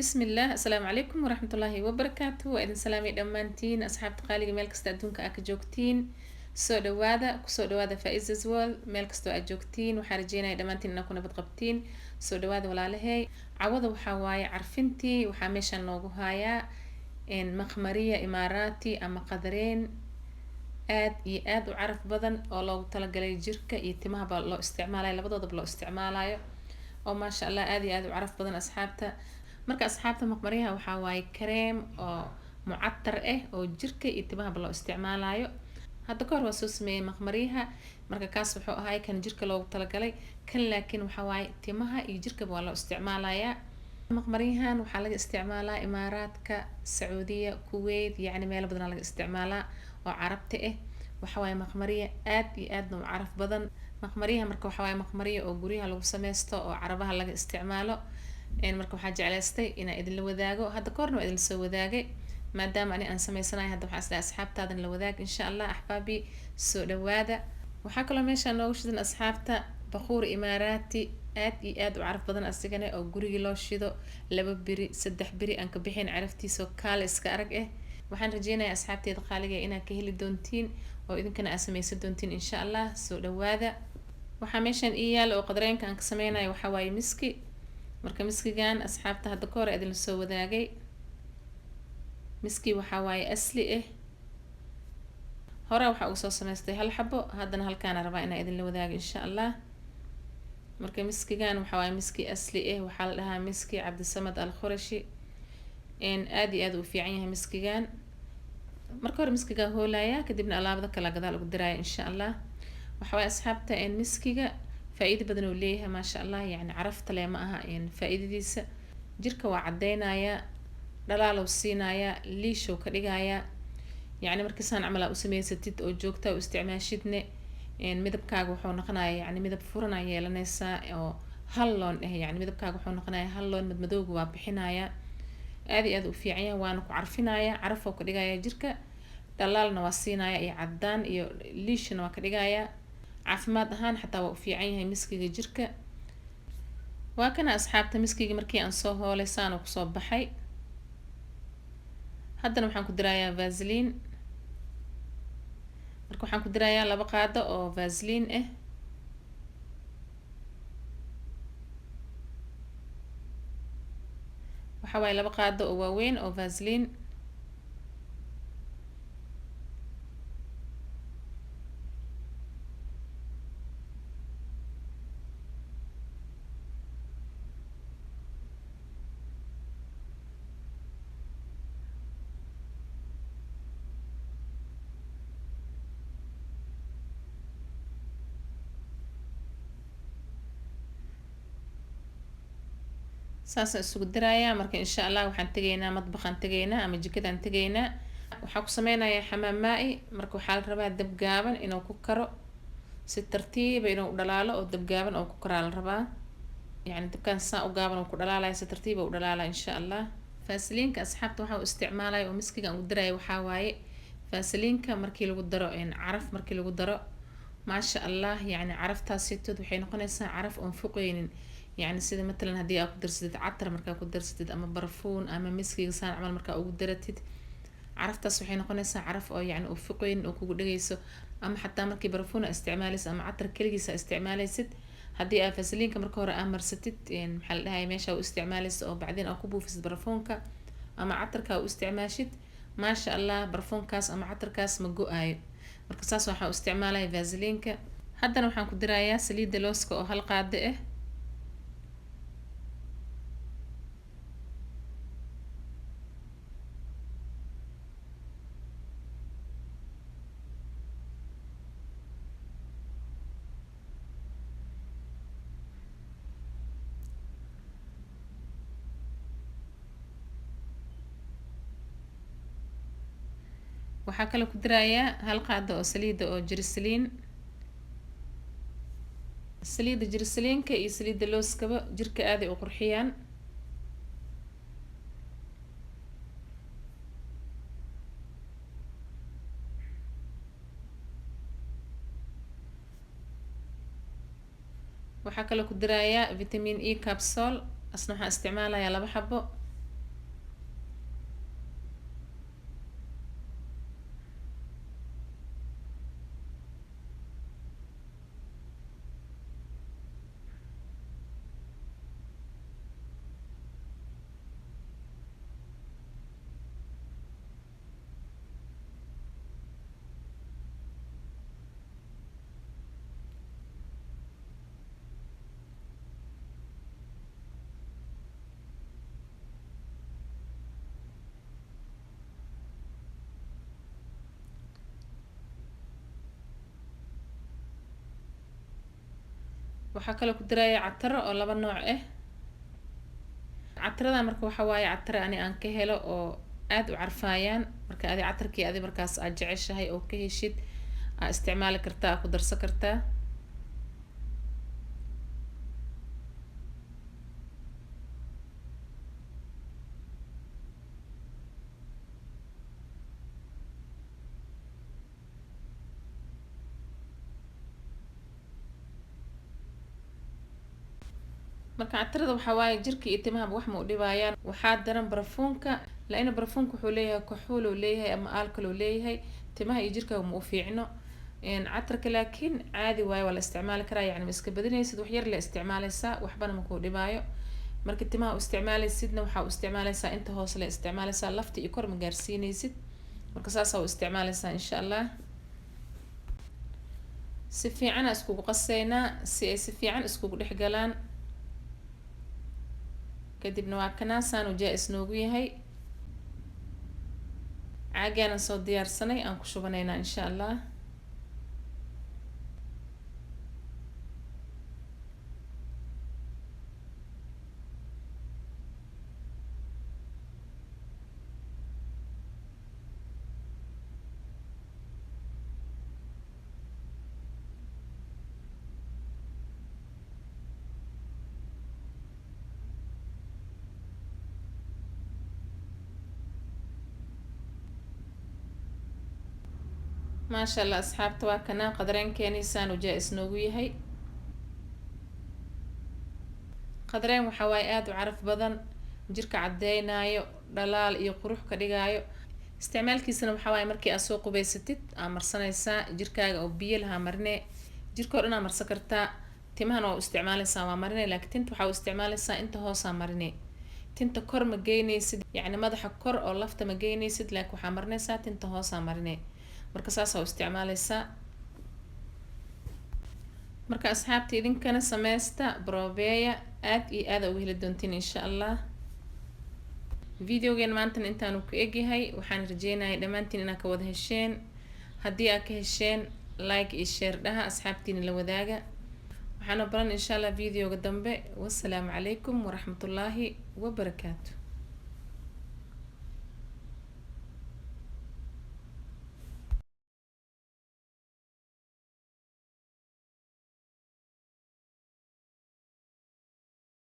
بسم الله السلام عليكم ورحمة الله وبركاته وإذن سلامي دمانتين أصحاب تقاليق ميل كستا أدونك أك جوجتين كسو دوادا فايزز وول ميل كستو أجوجتين وحارجينا دمانتين نكون بدقبتين سو دوادا ولا لهي عوضا وحاواي عرفنتي وحاميشا نوغو هايا إن مخمرية إماراتي أما قدرين aad u caraf badan oo loogu talagalay jirka iyo timaha ba loo isticmaalayo labadoodaba loo isticmaalayo oo maasha Allah aad iyo aad u caraf badan asxaabta marka asxaabta maqmariyaha waxa waaye kareem oo mucatar ah oo jirka iyo timaha ba loo isticmaalayo hadda ka hor waa soo sameeyay maqmariyaha marka kaas wuxuu ahaa kan jirka loogu talagalay kan laakiin waxa waaye timaha iyo jirka waa loo isticmaalayaa maqmariyahan waxaa laga isticmaalaa imaaraadka sacuudiya kuwait yacni meelo badan laga isticmaalaa oo carabta ah waxa waaye maqmariya aad iyo aad u caraf badan maqmariyaha marka waxa waaye maqmariya oo guryaha lagu sameysto oo carabaha laga isticmaalo marka waxaa jeclaystay inaan idin la wadaago hadda ka horna waa idin soo wadaagay maadaama ani aan sameysanahay hadda waxaan isleeyahay asxaabtaadan la wadaag insha Allah axbaabi soo dhawaada waxaa kaloo meesha noogu shidan asxaabta baquur imaaraati aad iyo aad u caraf badan asigana oo guriga loo shido 2 biri 3 biri aan ka bixin caraftiisa kaal iska arag ah waxaan rajeynayaa asxaabteeda qaaliga inaad ka heli doontiin oo idinkana aad sameysan doontiin insha Allah soo dhawaada waxaa meeshan ii yaal oo qadareenka aan ka sameynayo waxa waaye miski marka miskigan asxaabta hadda ka hor idin soo wadaagay miski waxa waaye asli ah hore waxa uu soo sameystay hal xabo haddana halkaan rabaa inaan idin la wadaago insha Allah marka miskigan waxa waaye miski asli ah waxa la dhahaa miski Cabdisamad Al-Khurashi aad iyo aad u fiican yahay miskigan marka hore miskiga hoolaya kadibna alaabada kala gadaal ugu diraya insha Allah waxa way asxaabta miskiga faa'iido badan uu leeyahay ma sha Allah yani carafta leh ma aha faa'iidadiisa jirka waa cadeynaya dhalaal uu siinaya liisho ka dhigaya yani markiisaan amal u sameysatid oo joogta u isticmaashidne midabkaaga wuxuu noqonayaa yani midab furan ay yeelanaysa oo hal loon yani midabkaaga wuxuu noqonayaa hal loon madmadowga waa bixinaya aad iyo aad u fiican yahay waana ku carfinaya caraf oo ka dhigaya jirka dhalaalna waa siinaya iyo cadaan iyo liishna waa ka dhigaya caafimaad ahaan xataa waa u fiican yahay miskiga jirka waa kana asxaabta miskiga markii aan soo hoolay saan oo kusoo baxay haddana waxaan ku dirayaa vaseline marka waxaan ku dirayaa 2 qaado oo vaseline ah waxa waaye 2 qaado oo waaweyn oo vaseline saas isugu diraaya marka insha Allah waxaan tageynaa madbaqan tageynaa ama jikadaan tageynaa waxaan ku sameynayaa xamaam maa'i marka waxaa la rabaa dab gaaban inuu ku karo si tartiib ah inuu dhalaalo oo dab gaaban oo ku karaa la rabaa yani dabkan saa u gaaban oo ku dhalaalaya si tartiib ah u dhalaalaya insha Allah faasiliinka asxaabta waxa uu isticmaalay oo miskiga uu diray waxa waaye faasiliinka markii lagu daro caraf markii lagu daro ma sha Allah yani caraftaasi waxay noqonaysaa caraf oo fuqeynin يعني سيدا مثلا هدي أكو درستد عطر مركا أكو درستد أما برفون أما مسكي سان عمل مركا أكو درتد عرفت صحيح نقولنا عرف أو يعني أفقين أو كو دقيسو أما حتى مركي برفون استعماليس أما عطر كلجيس استعماليس هدي أفسلين كمركا ورا أمر ستد يعني محل هاي ماشى أو استعماليس أو بعدين أو كوبو في برفونكا أما عطر كا استعماشت ما شاء الله برفون كاس أما عطر كاس مجو آي مركا ساس وحا استعمالي فازلينكا حتى نوحا كدرايا سليد لوسكو أو هالقادة waxaa kale ku dirayaa hal qaado oo saliida oo jirisliin saliida jirisliinka iyo saliida looskaba jirka aad ay u qurxiyaan waxaa kale ku dirayaa vitamin E capsule asna waxaan isticmaalayaa 2 xabo waxaa kaloo ku daraya cataro oo laba nooc ah. catarada marka waxa waaye cataro ani aan ka helo oo aad u carfaayaan, marka adi catarkii adi markaas aad jeceshahay oo ka heshid aa isticmaali kartaa, ku darsan kartaa. marka catarada waxa waaye jirka iyo timaha wax ma u dhibayaan. waxaa daran barafuunka, laana barafuunka wuxuu leeyahay kuxuul uu leeyahay ama alcohol uu leeyahay, timaha iyo jirka ma u fiicno. catarka laakiin caadi waaye, waa la isticmaali karaa, yani ma iska badinaysid, wax yar la isticmaalaysaa, waxbana ma ku dhibaayo. marka timaha u isticmaalaysidna waxaa u isticmaalaysaa inta hoose la isticmaalaysaa, lafta iyo kor ma gaarsiinaysid. marka saas u isticmaalaysaa insha Allah. si fiican iskugu qaseynaa si ay si fiican iskugu dhex galaan. kadibna waa kana saan u jaa'is noogu yahay. caagana soo diyaarsanay aan ku shubanaynaa insha Allah. ما شاء الله أصحابتي waa kana qadareenkeeni saan u jaa'is noogu yahay. qadareen waxa waaye aad u caraf badan, jirka cadeynaayo, dhalaal iyo qurux ka dhigaayo. isticmaalkiisana waxa waaye markii aad soo qubaysatid aa marsanaysaa jirkaaga oo biyo laha marine, jirka oo dhan aa marsan kartaa. timahana waa u isticmaalaysaa waa marine, laakiin tinta waxaa u isticmaalaysaa inta hoosaa marine. tinta kor ma geynaysid, yacni madaxa kor oo lafta ma geynaysid, laakiin waxaa marinaysaa tinta hoosaa marine. marka saas oo isticmaalaysaa. marka asxaabta idinkana sameysta brobeya, aad iyo aad ugu heli doontiin insha Allah. videogan maanta intaanu ku egyahay, waxaan rajeynayaa dhamaantiin inaad ka wada hesheen. haddii aad ka hesheen like iyo share dhaha, asxaabtiina la wadaaga. waxaana baran insha Allah videoga dambe. wassalaamu calaykum waraxmatullaahi wabarakaatu.